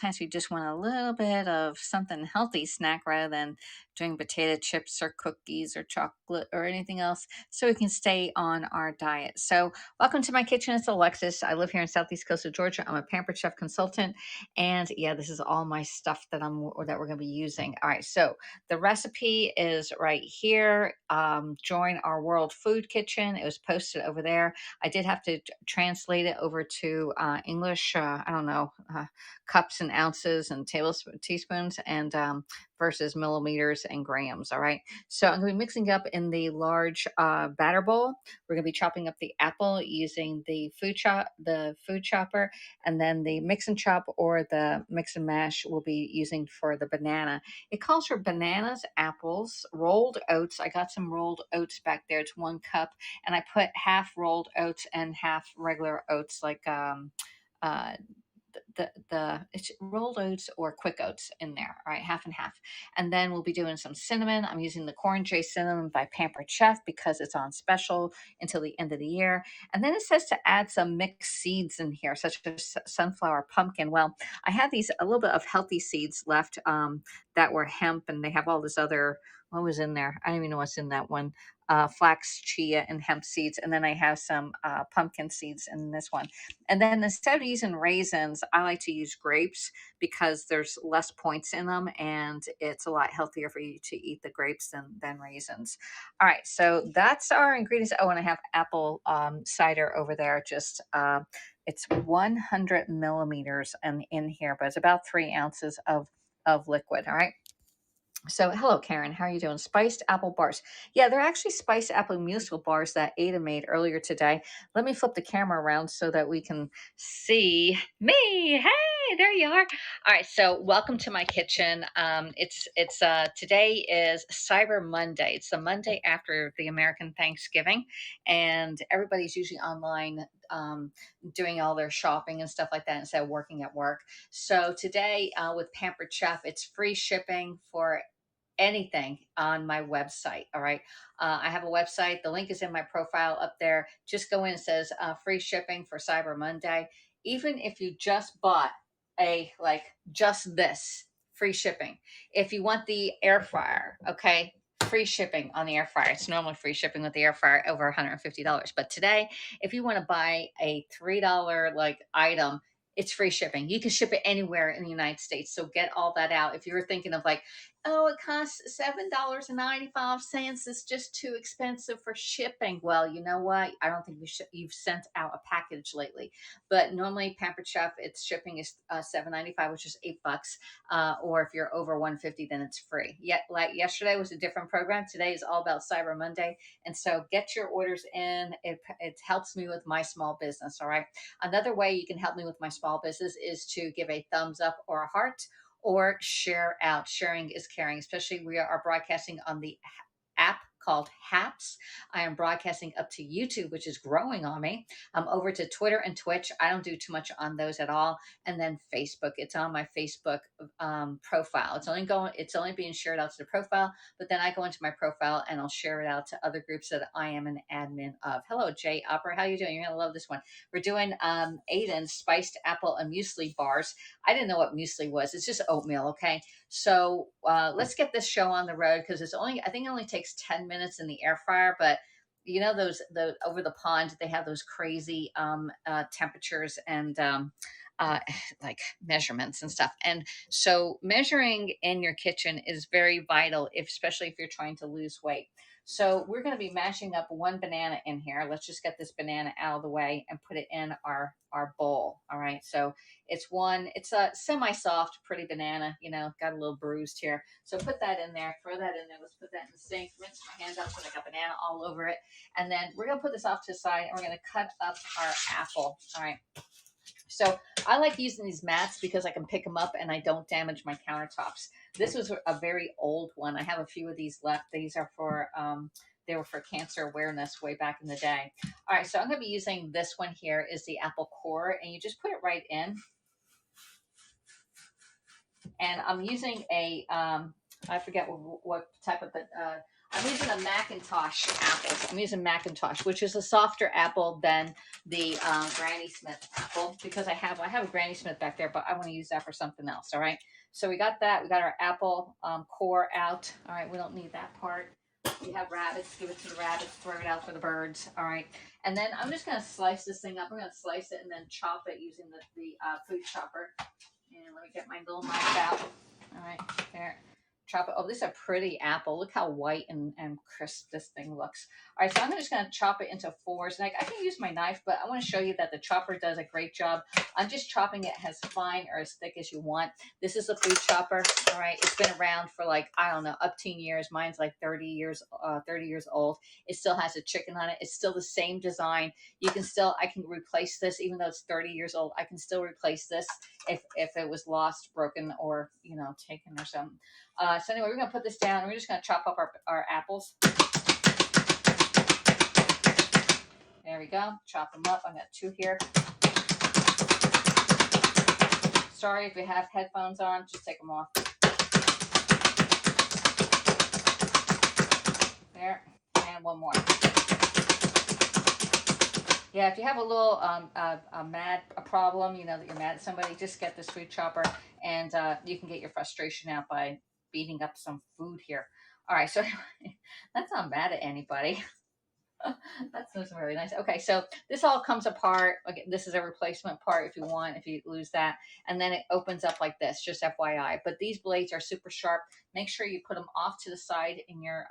sometimes we just want a little bit of something healthy snack rather than doing potato chips or cookies or chocolate or anything else so we can stay on our diet. So, welcome to my kitchen. It's Alexis. I live here in Southeast Coast of Georgia. I'm a pampered chef consultant. And yeah, this is all my stuff that we're going to be using. All right. So, the recipe is right here. Join our World Food Kitchen. It was posted over there. I did have to translate it over to English. I don't know. Cups and ounces and teaspoons and versus millimeters and grams. All right. So I'm going to be mixing up in the large batter bowl. We're going to be chopping up the apple using the food chopper, and then the mix and chop or the mix and mash we'll be using for the banana. It calls for bananas, apples, rolled oats. I got some rolled oats back there. It's 1 cup, and I put half rolled oats and half regular oats, like uh, the it's rolled oats or quick oats in there. All right, half and half. And then we'll be doing some cinnamon. I'm using the Corn J Cinnamon by Pampered Chef because it's on special until the end of the year. And then it says to add some mixed seeds in here, such as sunflower, pumpkin. Well, I had these a little bit of healthy seeds left that were hemp, and they have all this other. What was in there? I don't even know what's in that one. Flax, chia, and hemp seeds. And then I have some pumpkin seeds in this one. And then instead of using raisins, I like to use grapes because there's less points in them and it's a lot healthier for you to eat the grapes than raisins. All right, so that's our ingredients. Oh, and I have apple cider over there. Just it's 100 millimeters in here, but it's about 3 ounces of liquid. All right. So, hello, Karen. How are you doing? Spiced apple bars. Yeah, they're actually spiced apple musical bars that Ada made earlier today. Let me flip the camera around so that we can see me. Hey, there you are. All right. So, welcome to my kitchen. It's today is Cyber Monday. It's the Monday after the American Thanksgiving, and everybody's usually online doing all their shopping and stuff like that instead of working at work. So today with Pampered Chef, it's free shipping for anything on my website. All right. I have a website. The link is in my profile up there. Just go in. It says free shipping for Cyber Monday. Even if you just bought just this free shipping. If you want the air fryer, okay, free shipping on the air fryer. It's normally free shipping with the air fryer over $150. But today, if you want to buy a $3 item, it's free shipping. You can ship it anywhere in the United States. So get all that out. If you're thinking of oh, it costs $7.95. It's just too expensive for shipping. Well, you know what? I don't think you've sent out a package lately. But normally, Pampered Chef, its shipping is $7.95, which is $8. Or if you're over 150, then it's free. Yet, like yesterday was a different program. Today is all about Cyber Monday, and so get your orders in. It helps me with my small business. All right. Another way you can help me with my small business is to give a thumbs up or a heart or share out. Sharing is caring, especially we are broadcasting on the app called Haps. I am broadcasting up to YouTube, which is growing on me. I'm over to Twitter and Twitch. I don't do too much on those at all. And then Facebook. It's on my Facebook profile. It's only being shared out to the profile, but then I go into my profile and I'll share it out to other groups that I am an admin of. Hello, Jay Opera. How you doing? You're gonna love this one. We're doing Aiden's spiced apple and muesli bars. I didn't know what muesli was. It's just oatmeal, okay? So let's get this show on the road because I think it only takes 10 minutes in the air fryer, but you know those over the pond they have those crazy temperatures and like measurements and stuff. And so measuring in your kitchen is very vital, especially if you're trying to lose weight. So we're going to be mashing up 1 banana in here. Let's just get this banana out of the way and put it in our bowl. All right. So it's a semi-soft, pretty banana, got a little bruised here. So put that in there, throw that in there. Let's put that in the sink, rinse my hands out so I got banana all over it. And then we're going to put this off to the side and we're going to cut up our apple. All right. So I like using these mats because I can pick them up and I don't damage my countertops. This was a very old one. I have a few of these left. These are they were for cancer awareness way back in the day. All right, so I'm going to be using this one here is the apple core, and you just put it right in. And I'm using I forget what type of I'm using a Macintosh apples. I'm using Macintosh, which is a softer apple than the Granny Smith apple, because I have a Granny Smith back there, but I want to use that for something else. All right. So we got that. We got our apple core out. All right. We don't need that part. You have rabbits, give it to the rabbits, throw it out for the birds. All right. And then I'm just going to slice this thing up. I'm going to slice it and then chop it using the food chopper. And let me get my little knife out. All right, there. Chop it. Oh, this is a pretty apple. Look how white and crisp this thing looks. All right, so I'm just going to chop it into fours. And I can use my knife, but I want to show you that the chopper does a great job. I'm just chopping it as fine or as thick as you want. This is a food chopper. All right, it's been around for like, I don't know, up 10 years. Mine's like 30 years old. It still has a chicken on it. It's still the same design. You can still, I can replace this, even though it's 30 years old. I can still replace this if it was lost, broken, or taken or something. So anyway, we're gonna put this down and we're just gonna chop up our apples. There we go. Chop them up. I got 2 here. Sorry if you have headphones on, just take them off. There, and 1 more. Yeah, if you have a little a problem, that you're mad at somebody, just get this food chopper, and you can get your frustration out by beating up some food here. All right, so anyway, that's not mad at anybody. That's really nice. Okay, so this all comes apart. Okay, this is a replacement part if you lose that. And then it opens up like this, just FYI. But these blades are super sharp. Make sure you put them off to the side in your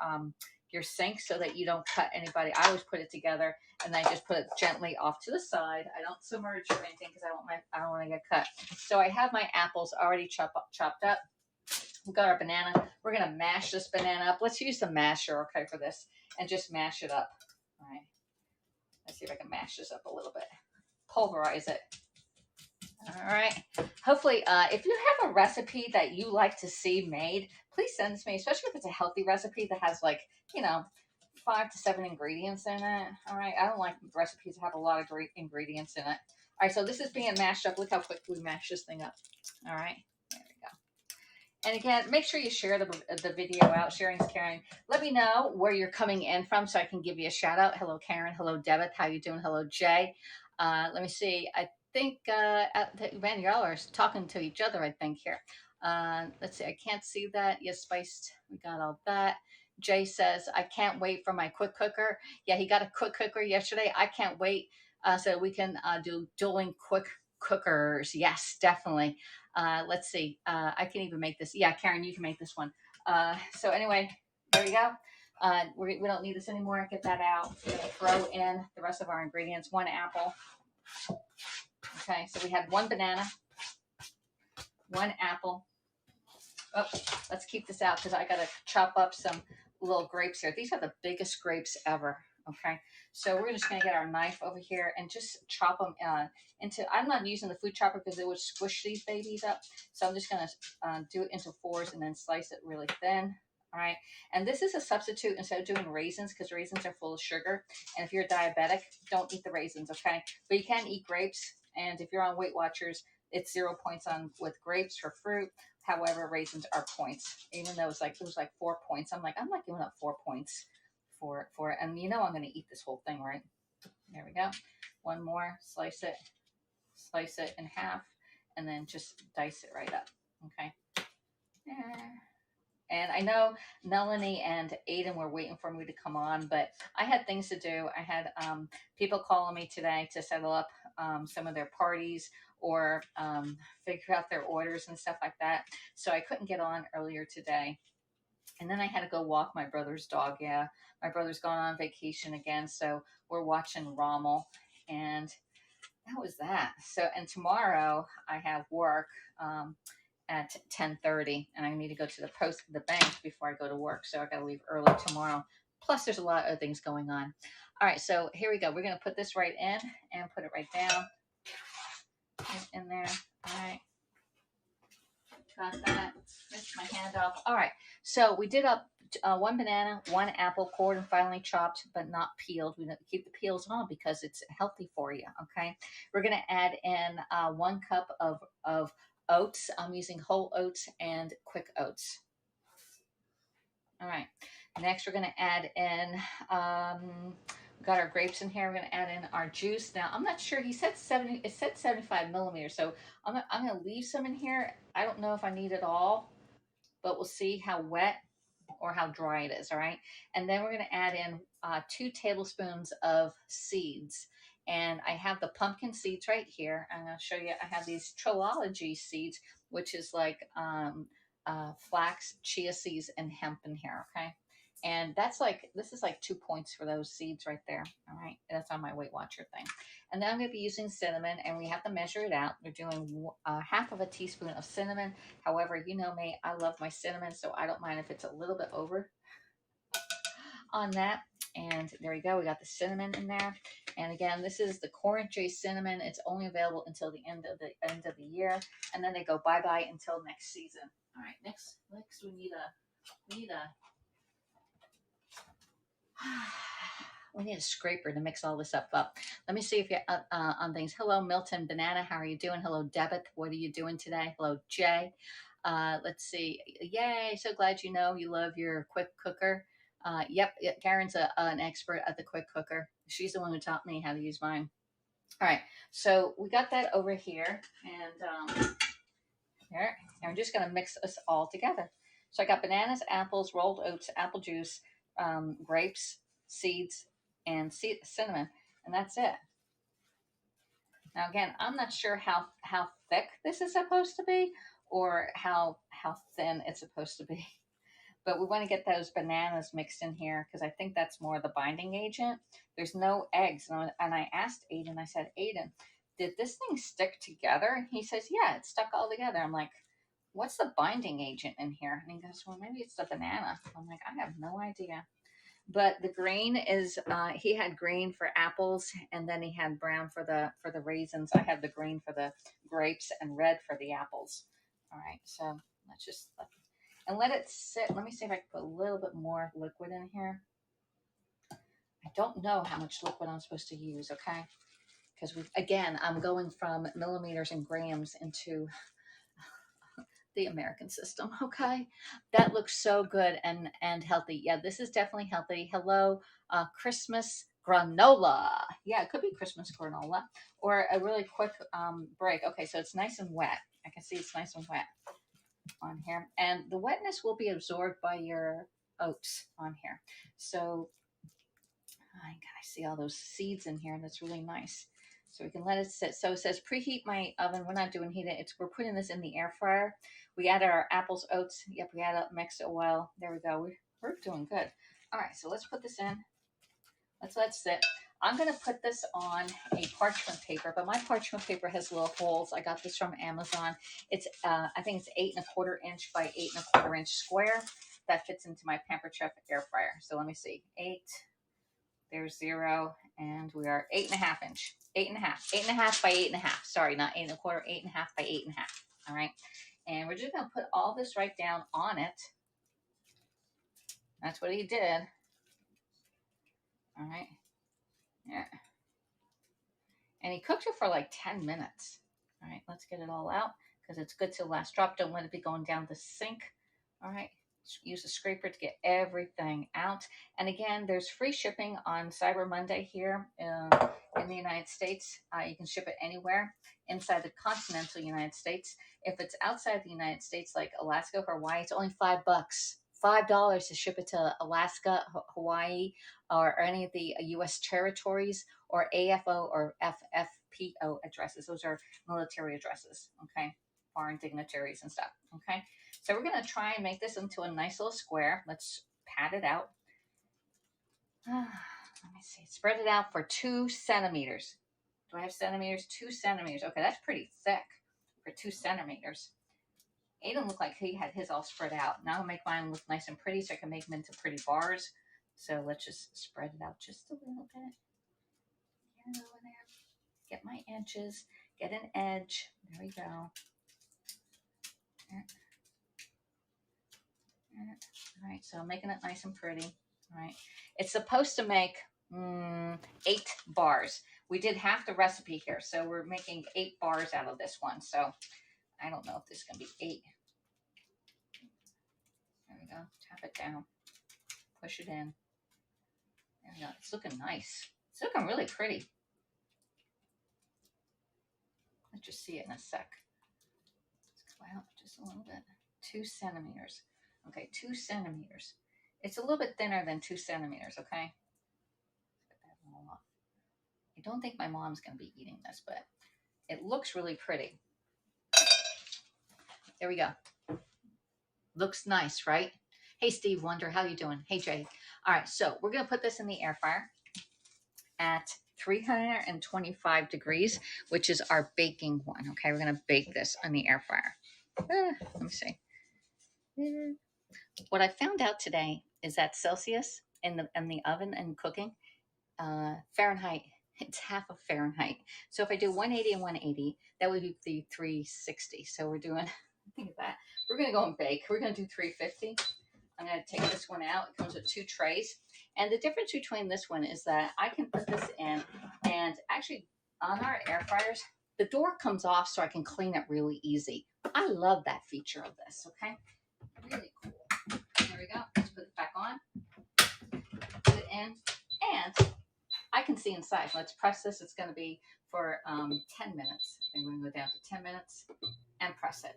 sink so that you don't cut anybody. I always put it together and then I just put it gently off to the side. I don't submerge or anything because I don't want to get cut. So I have my apples already chopped up. We've got our banana. We're gonna mash this banana up. Let's use the masher, okay, for this, and just mash it up. All right. Let's see if I can mash this up a little bit. Pulverize it. All right. Hopefully, if you have a recipe that you like to see made, please send it to me, especially if it's a healthy recipe that has 5 to 7 ingredients in it. All right. I don't like recipes that have a lot of great ingredients in it. All right. So this is being mashed up. Look how quick we mash this thing up. All right. There we go. And again, make sure you share the video out. Sharing's caring. Let me know where you're coming in from so I can give you a shout out. Hello, Karen. Hello, Debit. How you doing? Hello, Jay. Let me see. I think, man, y'all are talking to each other, I think, here. Let's see. I can't see that. Yes, spiced. We got all that. Jay says, I can't wait for my quick cooker. Yeah, he got a quick cooker yesterday. I can't wait so we can do dueling quick cookers. Yes, definitely. Let's see. I can even make this. Yeah, Karen, you can make this one. So anyway, there we go. We don't need this anymore. Get that out. We're going to throw in the rest of our ingredients. 1 apple. Okay, so we had 1 banana, 1 apple. Oh, let's keep this out because I got to chop up some little grapes here. These are the biggest grapes ever. Okay, so we're just going to get our knife over here and just chop them into, I'm not using the food chopper because it would squish these babies up. So I'm just going to do it into 4s and then slice it really thin. All right, and this is a substitute instead of doing raisins because raisins are full of sugar. And if you're diabetic, don't eat the raisins, okay? But you can eat grapes. And if you're on Weight Watchers, it's 0 points on with grapes for fruit. However, raisins are points. Even though it was like 4 points. I'm not giving up 4 points for it. And I'm going to eat this whole thing, right? There we go. 1 more, slice it in half, and then just dice it right up. Okay. And I know Melanie and Aiden were waiting for me to come on, but I had things to do. I had people calling me today to settle up some of their parties or figure out their orders and stuff like that. So I couldn't get on earlier today. And then I had to go walk my brother's dog. Yeah, my brother's gone on vacation again. So we're watching Rommel. And that was that. So, and tomorrow I have work at 10:30, and I need to go to the bank before I go to work. So I got to leave early tomorrow. Plus, there's a lot of other things going on. All right, so here we go. We're going to put this right in and put it right down in there. All right. Got that. Rinse my hand off. All right. So we did up 1 banana, 1 apple, cored and finely chopped, but not peeled. We don't keep the peels on because it's healthy for you. Okay. We're going to add in 1 cup of oats. I'm using whole oats and quick oats. All right. Next, we're going to add in, we got our grapes in here. We're going to add in our juice. Now, I'm not sure. He said 70, it said 75 millimeters. So I'm going to leave some in here. I don't know if I need it all, but we'll see how wet or how dry it is. All right. And then we're going to add in 2 tablespoons of seeds. And I have the pumpkin seeds right here. I'm going to show you. I have these Trilogy seeds, which is like flax, chia seeds, and hemp in here. Okay. And that's like, this is like 2 points for those seeds right there. All right. That's on my Weight Watcher thing. And then I'm going to be using cinnamon, and we have to measure it out. We're doing half of a teaspoon of cinnamon. However, you know me, I love my cinnamon, so I don't mind if it's a little bit over on that. And there we go. We got the cinnamon in there. And again, this is the Corn J cinnamon. It's only available until the end of the year, and then they go bye bye until next season. All right. Next we need a we need a scraper to mix all this up. Let me see if you're on things. Hello, Milton Banana. How are you doing? Hello, Debit. What are you doing today? Hello, Jay. Let's see. Yay. So glad you know you love your quick cooker. Yep. Karen's an expert at the quick cooker. She's the one who taught me how to use mine. All right. So we got that over here. And here. And we're just going to mix this all together. So I got bananas, apples, rolled oats, apple juice, grapes, seeds, and cinnamon, and that's it. Now again, I'm not sure how thick this is supposed to be or how thin it's supposed to be, but we want to get those bananas mixed in here because I think that's more the binding agent. There's no eggs, and I asked Aiden. I said, Aiden, did this thing stick together? He says, yeah, it's stuck all together. I'm like, what's the binding agent in here? And he goes, well, maybe it's the banana. I'm like, I have no idea. But the green is he had green for apples, and then he had brown for the raisins. I have the green for the grapes and red for the apples. All right, so let's just let it sit. Let me see if I can put a little bit more liquid in here. I don't know how much liquid I'm supposed to use, okay? Because I'm going from millimeters and grams into the American system. Okay, that looks so good and healthy. Yeah, this is definitely healthy. Hello, Christmas granola. Yeah, it could be Christmas granola or a really quick break. Okay, so it's nice and wet. I can see it's nice and wet on here, and the wetness will be absorbed by your oats on here. So I see all those seeds in here, and that's really nice. So we can let it sit. So it says preheat my oven. We're not doing heat it. We're putting this in the air fryer. We added our apples, oats. Yep, we added mixed it well. There we go. We're doing good. All right, so let's put this in. Let's let it sit. I'm going to put this on a parchment paper, but my parchment paper has little holes. I got this from Amazon. It's I think it's 8¼ inch by 8¼ inch square. That fits into my Pampered Chef air fryer. So let me see. 8. There's 0, and we are 8½ inch. 8½ by 8½. Sorry, not 8¼ 8½ by 8½. All right, and we're just gonna put all this right down on it. That's what he did. All right, yeah, and he cooked it for like 10 minutes. All right, let's get it all out because it's good till last drop. Don't let it be going down the sink. All right. Use a scraper to get everything out. And again, there's free shipping on Cyber Monday here in the United States. You can ship it anywhere inside the continental United States. If it's outside the United States, like Alaska or Hawaii, it's only $5. $5 to ship it to Alaska, Hawaii, or any of the U.S. territories, or AFO or FFPO addresses. Those are military addresses, okay? Foreign dignitaries and stuff, okay? So we're going to try and make this into a nice little square. Let's pat it out. Let me see. Spread it out for 2 centimeters. Do I have centimeters? 2 centimeters. Okay, that's pretty thick for 2 centimeters. It didn't look like he had his all spread out. Now I'll make mine look nice and pretty so I can make them into pretty bars. So let's just spread it out just a little bit. Here over there. Get my inches. Get an edge. There we go. There. All right, so I'm making it nice and pretty. All right, it's supposed to make 8 bars. We did half the recipe here, so we're making 8 bars out of this one. So I don't know if this is going to be 8. There we go. Tap it down. Push it in. There we go. It's looking nice. It's looking really pretty. Let's just see it in a sec. Let's go out just a little bit. 2 centimeters. Okay, 2 centimeters. It's a little bit thinner than 2 centimeters, okay? Let's get that all off. I don't think my mom's going to be eating this, but it looks really pretty. There we go. Looks nice, right? Hey, Steve Wonder, how you doing? Hey, Jay. All right, so we're going to put this in the air fryer at 325 degrees, which is our baking one. Okay, we're going to bake this on the air fryer. Let me see. What I found out today is that Celsius in the oven and cooking, Fahrenheit, it's half of Fahrenheit. So if I do 180 and 180, that would be the 360. So we're doing, think of that. We're going to go and bake. We're going to do 350. I'm going to take this one out. It comes with 2 trays. And the difference between this one is that I can put this in, and actually on our air fryers, the door comes off so I can clean it really easy. I love that feature of this, okay? Really cool. There we go. Let's put it back on. Put it in. And I can see inside. Let's press this. It's going to be for 10 minutes. I'm going to go down to 10 minutes and press it.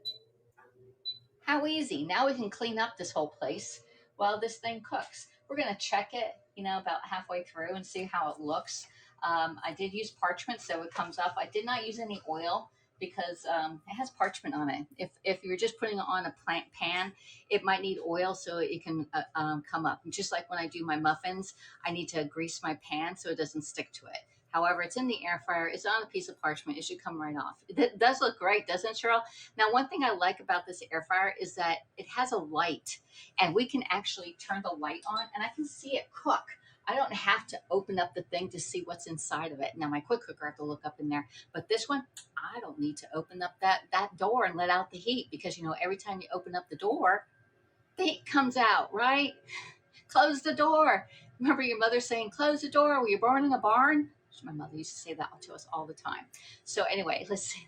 How easy. Now we can clean up this whole place while this thing cooks. We're going to check it, about halfway through and see how it looks. I did use parchment, so it comes up. I did not use any oil because it has parchment on it. If you're just putting it on a pan, it might need oil so it can come up. Just like when I do my muffins, I need to grease my pan so it doesn't stick to it. However, it's in the air fryer. It's on a piece of parchment. It should come right off. It does look great, doesn't it, Cheryl? Now, one thing I like about this air fryer is that it has a light, and we can actually turn the light on, and I can see it cook. I don't have to open up the thing to see what's inside of it. Now, my quick cooker, I have to look up in there. But this one, I don't need to open up that door and let out the heat because, every time you open up the door, the heat comes out, right? Close the door. Remember your mother saying, close the door. Were you born in a barn? My mother used to say that to us all the time. So anyway, let's see.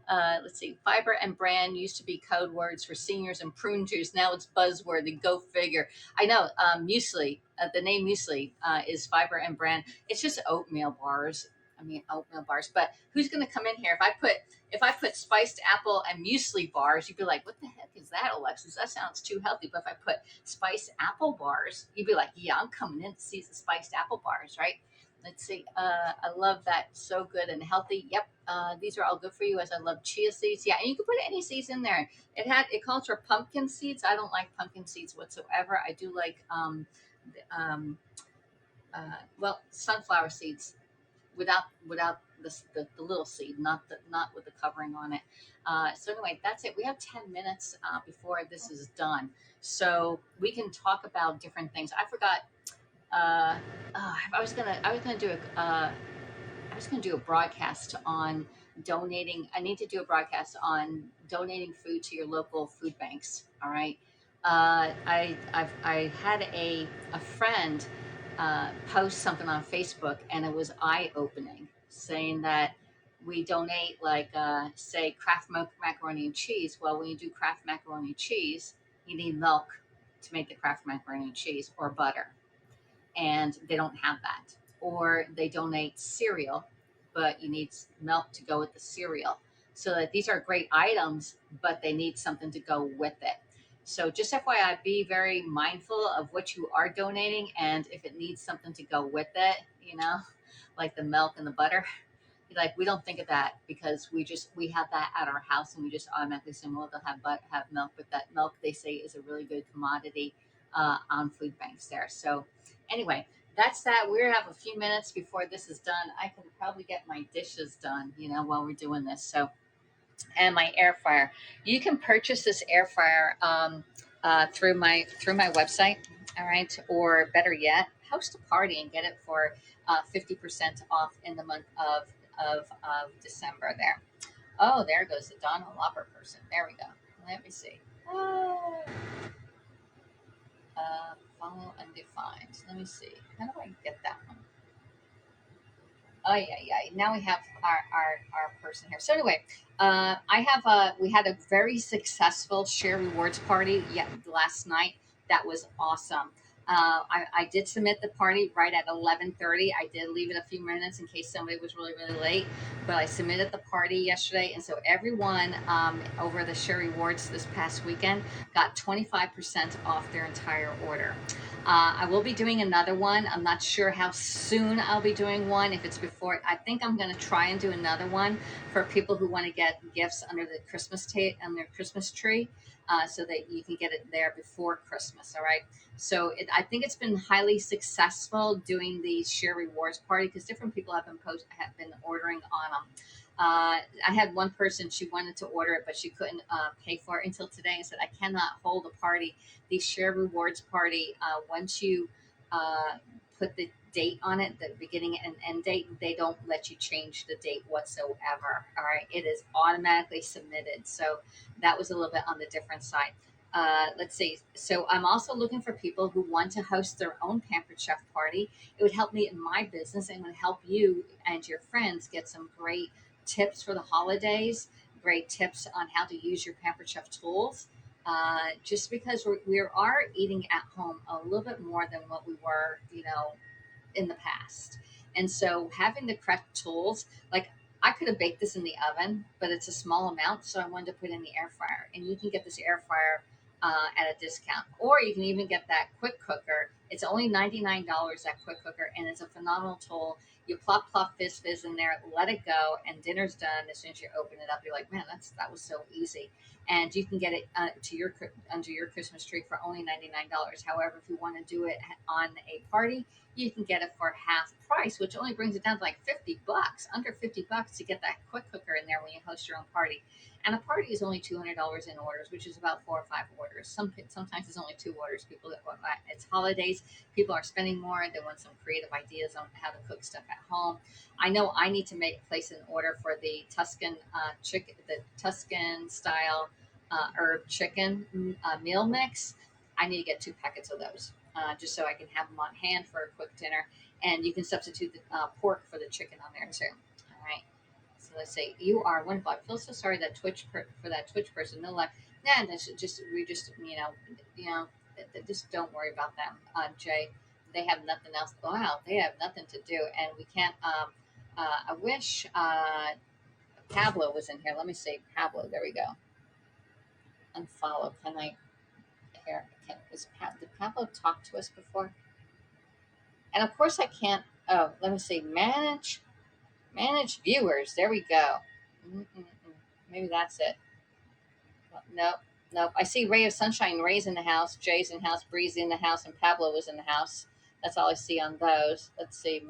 Let's see. Fiber and brand used to be code words for seniors and prune juice. Now it's buzzworthy. Go figure. I know. Muesli. The name muesli is fiber and brand. It's just oatmeal bars. Oatmeal bars. But who's going to come in here if I put spiced apple and muesli bars? You'd be like, what the heck is that, Alexis? That sounds too healthy. But if I put spiced apple bars, you'd be like, yeah, I'm coming in to see the spiced apple bars, right? Let's see. I love that. So good and healthy. Yep. These are all good for you, as I love chia seeds. Yeah, and you can put any seeds in there. It calls for pumpkin seeds. I don't like pumpkin seeds whatsoever. I do like sunflower seeds without the little seed, not with the covering on it. So anyway, that's it. We have 10 minutes before this is done, so we can talk about different things. I forgot. I was gonna do a broadcast on donating. I need to do a broadcast on donating food to your local food banks. All right. I had a friend post something on Facebook, and it was eye opening, saying that we donate say Kraft macaroni and cheese. Well, when you do Kraft macaroni and cheese, you need milk to make the Kraft macaroni and cheese, or butter, and they don't have that. Or they donate cereal, but you need milk to go with the cereal. So that these are great items, but they need something to go with it. So just FYI, be very mindful of what you are donating, and if it needs something to go with it, like the milk and the butter. Like, we don't think of that because we have that at our house, and we just automatically assume, well, they'll have milk, but that milk, they say, is a really good commodity on food banks there. So anyway, that's that. We have a few minutes before this is done. I can probably get my dishes done, while we're doing this. So, and my air fryer. You can purchase this air fryer through my website. All right, or better yet, host a party and get it for 50% off in the month of December. There. Oh, there goes the Donald Lopper person. There we go. Let me see. Follow undefined. Let me see. How do I get that one? Oh, yeah. Now we have our person here. So anyway, we had a very successful share rewards party last night. That was awesome. I did submit the party right at 11:30. I did leave it a few minutes in case somebody was really, really late, but I submitted the party yesterday. And so everyone over the Share Rewards this past weekend got 25% off their entire order. I will be doing another one. I'm not sure how soon I'll be doing one. If it's before, I think I'm going to try and do another one for people who want to get gifts under the on their Christmas tree, so that you can get it there before Christmas. All right. So I think it's been highly successful doing the Share Rewards party because different people have been ordering on them. I had one person, she wanted to order it, but she couldn't pay for it until today and said, I cannot hold a party. The Share Rewards party, once you uh, put the date on it, the beginning and end date, they don't let you change the date whatsoever. All right. It is automatically submitted. So that was a little bit on the different side. Let's see. So I'm also looking for people who want to host their own Pampered Chef party. It would help me in my business and would help you and your friends get some great tips for the holidays, great tips on how to use your Pampered Chef tools. Just because we are eating at home a little bit more than what we were, in the past. And so having the correct tools, like I could have baked this in the oven, but it's a small amount, so I wanted to put it in the air fryer. And you can get this air fryer at a discount, or you can even get that quick cooker. It's only $99, that quick cooker, and it's a phenomenal tool. You plop, plop, fizz in there, let it go, and dinner's done. As soon as you open it up, you're like, man, that was so easy. And you can get it under your Christmas tree for only $99. However, if you want to do it on a party, you can get it for half price, which only brings it down to like $50, under $50 to get that quick cooker in there when you host your own party. And a party is only $200 in orders, which is about 4 or 5 orders. Sometimes it's only 2 orders. It's holidays. People are spending more. They want some creative ideas on how to cook stuff at home. I know I need to place an order for the Tuscan chicken, the Tuscan style herb chicken meal mix. I need to get 2 packets of those, just so I can have them on hand for a quick dinner. And you can substitute the pork for the chicken on there too. All right. So let's say you are wonderful. I feel so sorry that for that Twitch person. No luck. Nah, that's just we just just don't worry about them, Jay. They have nothing else. Wow, they have nothing to do, and we can't. I wish Pablo was in here. Let me see Pablo. There we go. Unfollow. Can I? Here. Did Pablo talk to us before? And of course I can't. Oh, let me see. Manage viewers. There we go. Mm-mm-mm. Maybe that's it. Nope. Nope. I see Ray of Sunshine. Ray's in the house. Jay's in the house. Bree's in the house. And Pablo was in the house. That's all I see on those. Let's see.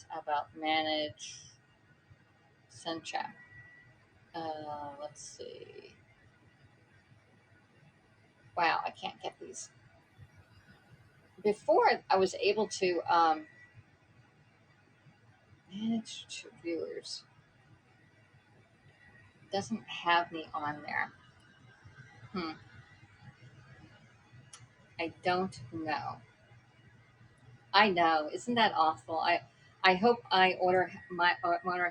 How about manage Sunshine? Let's see. Wow, I can't get these. Before I was able to manage viewers. Doesn't have me on there. I don't know. I know. Isn't that awful? I hope my order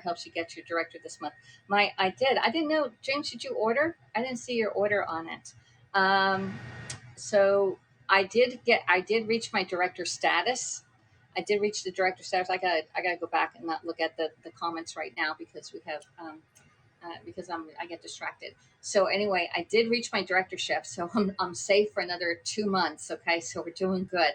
helps you get your director this month. I did. I didn't know. James, did you order? I didn't see your order on it. So I did reach my director status. I did reach the director status. I gotta go back and not look at the comments right now because we have because I get distracted. So anyway, I did reach my directorship, so I'm safe for another 2 months. Okay, so we're doing good.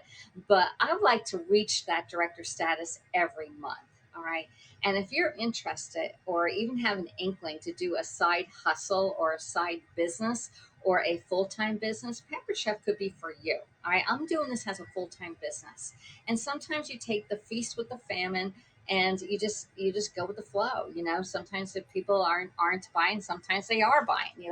But I'd like to reach that director status every month. All right. And if you're interested or even have an inkling to do a side hustle or a side business or a full-time business, Pamper Chef could be for you. All right. I'm doing this as a full-time business. And sometimes you take the feast with the famine and you just go with the flow. Sometimes if people aren't buying, sometimes they are buying.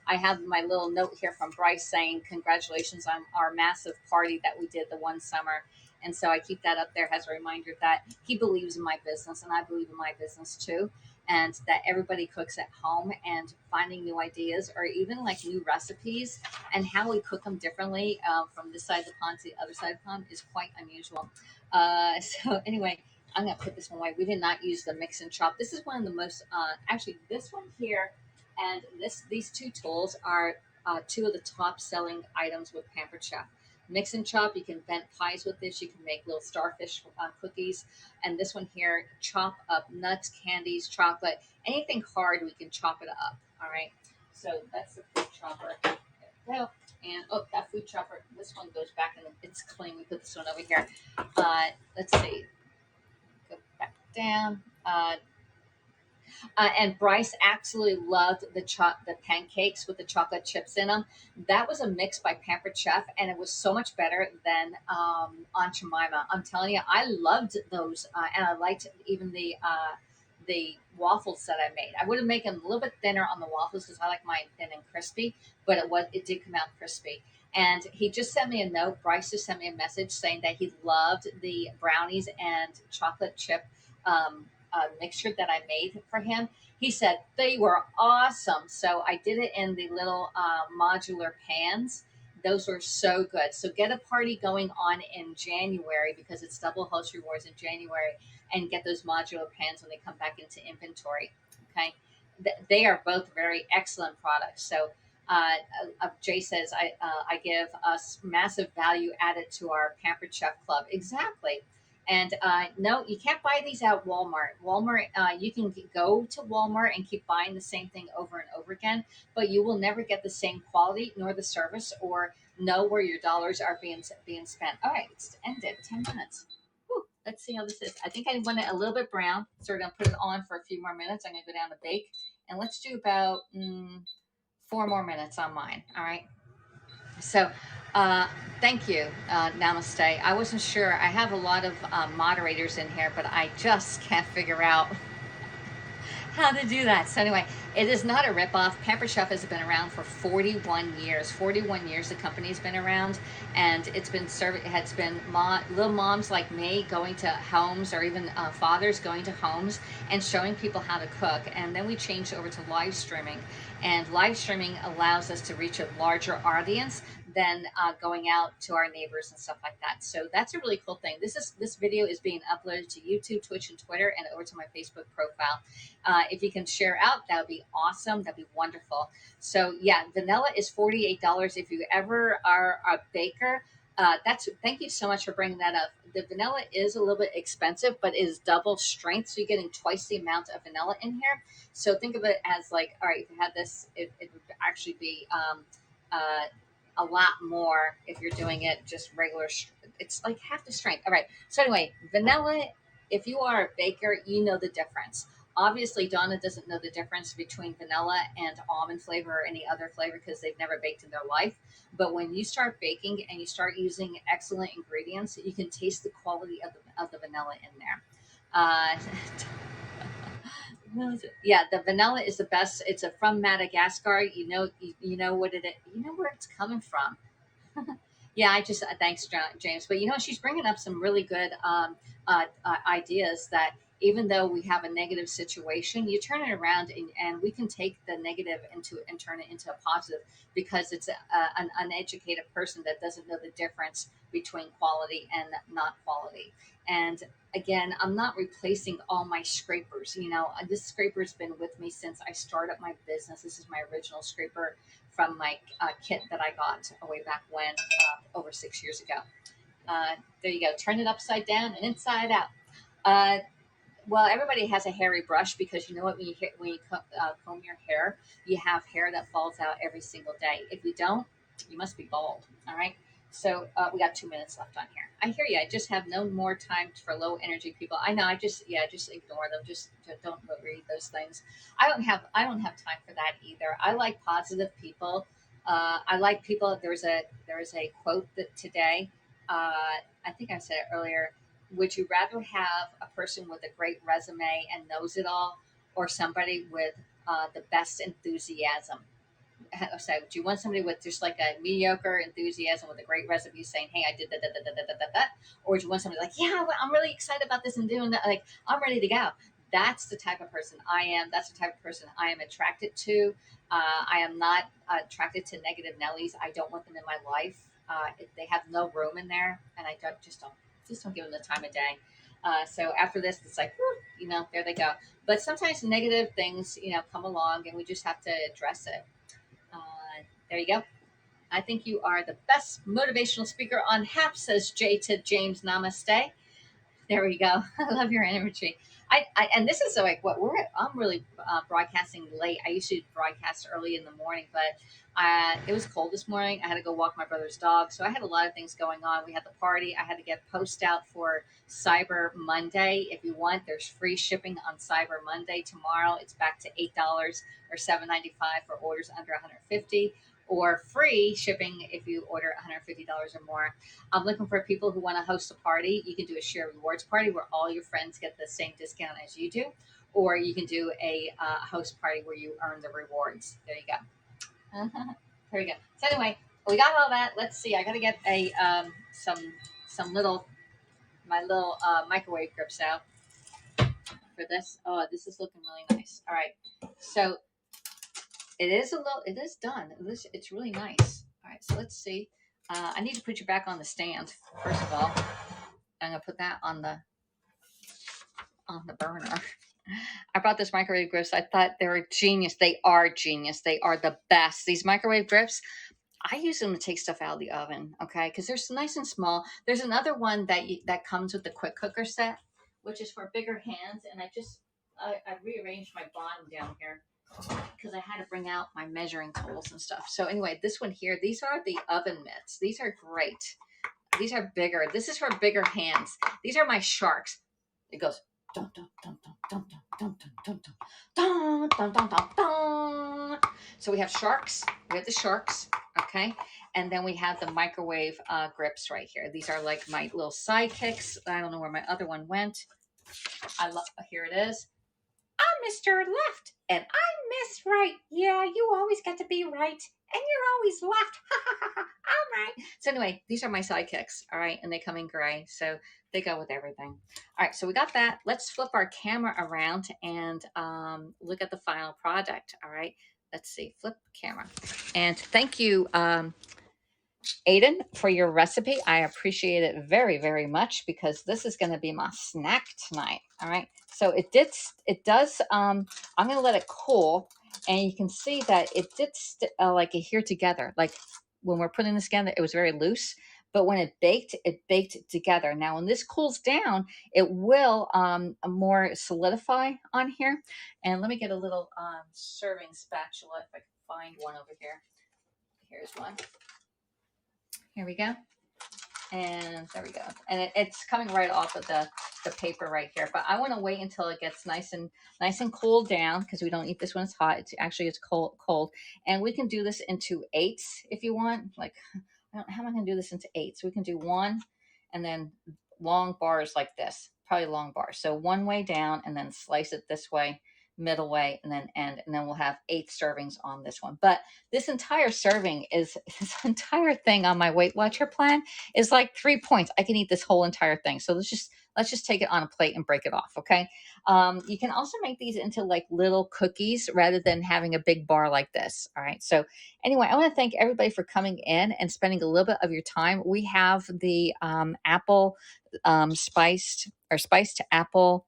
I have my little note here from Bryce saying congratulations on our massive party that we did the one summer. And so I keep that up there as a reminder that he believes in my business and I believe in my business too, and that everybody cooks at home, and finding new ideas or even like new recipes and how we cook them differently from this side of the pond to the other side of the pond is quite unusual. So anyway, I'm gonna put this one away. We did not use the mix and chop. This is one of the most actually this one here and these two tools are two of the top selling items with Pampered Chef. mix and chop. You can bent pies with this. You can make little starfish cookies. And this one here, chop up nuts, candies, chocolate, anything hard, we can chop it up. All right. So that's the food chopper. There we go. And oh, that food chopper, this one goes back and it's clean. We put this one over here. Let's see. Go back down. And Bryce absolutely loved the pancakes with the chocolate chips in them. That was a mix by Pampered Chef, and it was so much better than Aunt Jemima. I'm telling you, I loved those, and I liked even the waffles that I made. I would have made them a little bit thinner on the waffles because I like mine thin and crispy, but it did come out crispy. And he just sent me a note. Bryce just sent me a message saying that he loved the brownies and chocolate chip mixture that I made for him. He said they were awesome. So I did it in the little modular pans. Those were so good. So get a party going on in January because it's Double Host Rewards in January, and get those modular pans when they come back into inventory. Okay, they are both very excellent products. So Jay says I give us massive value added to our Pampered Chef Club. Exactly. And no, you can't buy these at Walmart. Walmart, you can go to Walmart and keep buying the same thing over and over again, but you will never get the same quality nor the service or know where your dollars are being spent. All right, it's ended. 10 minutes. Whew, let's see how this is. I think I want it a little bit brown, so we're gonna put it on for a few more minutes. I'm gonna go down to bake, and let's do about 4 more minutes on mine. All right. So, uh, thank you. Namaste. I wasn't sure. I have a lot of moderators in here, but I just can't figure out how to do that. So anyway, it is not a ripoff. Pamper Chef has been around for 41 years. 41 years the company's been around, and it's been serving. It's been little moms like me going to homes, or even fathers going to homes and showing people how to cook. And then we changed over to live streaming, and live streaming allows us to reach a larger audience than going out to our neighbors and stuff like that. So that's a really cool thing. This video is being uploaded to YouTube, Twitch, and Twitter, and over to my Facebook profile. If you can share out, that would be awesome. That'd be wonderful. So yeah, vanilla is $48. If you ever are a baker, thank you so much for bringing that up. The vanilla is a little bit expensive, but is double strength, so you're getting twice the amount of vanilla in here. So think of it as like, all right, if you had this, it would actually be uh, a lot more if you're doing it just regular. It's like half the strength. All right. So anyway, vanilla. If you are a baker, you know the difference. Obviously, Donna doesn't know the difference between vanilla and almond flavor or any other flavor because they've never baked in their life. But when you start baking and you start using excellent ingredients, you can taste the quality of the vanilla in there. Uh, yeah, the vanilla is the best. It's from Madagascar. You know what it is. You know where it's coming from. Yeah, I just thanks, James. But she's bringing up some really good ideas that even though we have a negative situation, you turn it around, and we can take the negative and turn it into a positive because it's an uneducated person that doesn't know the difference between quality and not quality. And again, I'm not replacing all my scrapers. This scraper's been with me since I started my business. This is my original scraper from my kit that I got way back when, over 6 years ago. There you go. Turn it upside down and inside out. Uh, well, everybody has a hairy brush because you know what? When you comb your hair, you have hair that falls out every single day. If you don't, you must be bald. All right. So we got 2 minutes left on here. I hear you. I just have no more time for low energy people. I know. Just ignore them. Just don't read those things. I don't have time for that either. I like positive people. I like people. There is a quote that today. I think I said it earlier. Would you rather have a person with a great resume and knows it all, or somebody with the best enthusiasm? So, do you want somebody with just like a mediocre enthusiasm with a great resume saying, "Hey, I did that, that, that, that, that, that," or do you want somebody like, "Yeah, I'm really excited about this and doing that. Like, I'm ready to go." That's the type of person I am. That's the type of person I am attracted to. I am not attracted to negative Nellies. I don't want them in my life. They have no room in there, and I just don't give them the time of day. So after this, it's like, whew, there they go. But sometimes negative things, come along, and we just have to address it. Uh, there you go. I think you are the best motivational speaker on HAP, says Jay to James. Namaste. There we go. I love your energy. And this is like what I'm really broadcasting late. I used to broadcast early in the morning, but it was cold this morning. I had to go walk my brother's dog, so I had a lot of things going on. We had the party. I had to get post out for Cyber Monday. If you want, there's free shipping on Cyber Monday tomorrow. It's back to $8 or $7.95 for orders under 150, or free shipping if you order $150 or more. I'm looking for people who want to host a party. You can do a share rewards party where all your friends get the same discount as you do, or you can do a host party where you earn the rewards. There you go. There we go. So anyway, we got all that. Let's see. I got to get a some little my little microwave grips out for this. Oh, this is looking really nice. All right. So it is done. It's really nice. All right. So let's see. I need to put you back on the stand first of all. I'm gonna put that on the burner. I bought this microwave grips. I thought they were genius. They are genius. They are the best. These microwave grips, I use them to take stuff out of the oven, okay? Because they're so nice and small. There's another one that comes with the quick cooker set, which is for bigger hands. And I rearranged my bottom down here because I had to bring out my measuring tools and stuff. So anyway, this one here, these are the oven mitts. These are great. These are bigger. This is for bigger hands. These are my sharks. It goes dun dun dun dun dun dun dun dun dun dun dun dun dun. So we have sharks. We have the sharks, okay, and then we have the microwave grips right here. These are like my little sidekicks. I don't know where my other one went. Here it is. I'm Mr. Left and I'm Miss Right. Yeah, you always get to be right and you're always left. All right. So anyway, these are my sidekicks. All right. And they come in gray. So they go with everything. All right. So we got that. Let's flip our camera around and look at the final product. All right. Let's see. Flip camera. And thank you, Aiden, for your recipe. I appreciate it very, very much because this is going to be my snack tonight. All right. So it does, I'm going to let it cool, and you can see that it did like adhere together. Like when we're putting this together, it was very loose, but when it baked together. Now, when this cools down, it will more solidify on here. And let me get a little serving spatula if I can find one over here. Here's one. Here we go. And there we go. And it's coming right off of the paper right here. But I want to wait until it gets nice and cooled down because we don't eat this when it's hot. It's cold. And we can do this into eights if you want. Like, how am I going to do this into eights? We can do one and then long bars like this. Probably long bars. So one way down and then slice it this way, middle way, and then end, and then we'll have 8 servings on this one. But this entire serving is this entire thing on my Weight Watcher plan is like 3 points. I can eat this whole entire thing. So let's just take it on a plate and break it off. Okay. You can also make these into like little cookies rather than having a big bar like this. All right. So anyway, I want to thank everybody for coming in and spending a little bit of your time. We have the apple spiced apple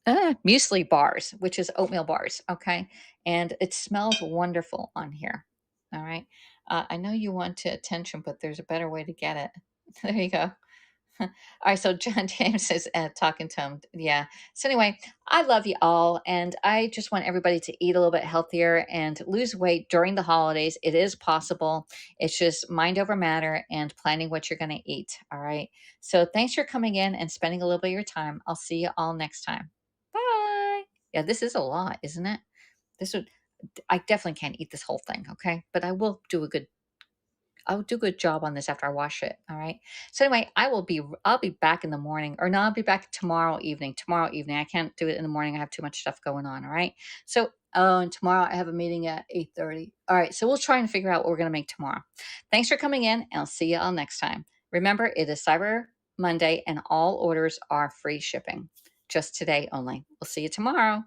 muesli bars, which is oatmeal bars. Okay. And it smells wonderful on here. All right. I know you want to attention, but there's a better way to get it. There you go. All right. So John James is talking to him. Yeah. So anyway, I love you all. And I just want everybody to eat a little bit healthier and lose weight during the holidays. It is possible. It's just mind over matter and planning what you're going to eat. All right. So thanks for coming in and spending a little bit of your time. I'll see you all next time. Bye. Yeah, this is a lot, isn't it? I definitely can't eat this whole thing, okay? But I'll do a good job on this after I wash it. All right. So anyway, I'll be back in the morning, or no, I'll be back tomorrow evening. I can't do it in the morning. I have too much stuff going on. All right. So, and tomorrow I have a meeting at 8:30. All right. So we'll try and figure out what we're going to make tomorrow. Thanks for coming in, and I'll see you all next time. Remember, it is Cyber Monday and all orders are free shipping. Just today only. We'll see you tomorrow.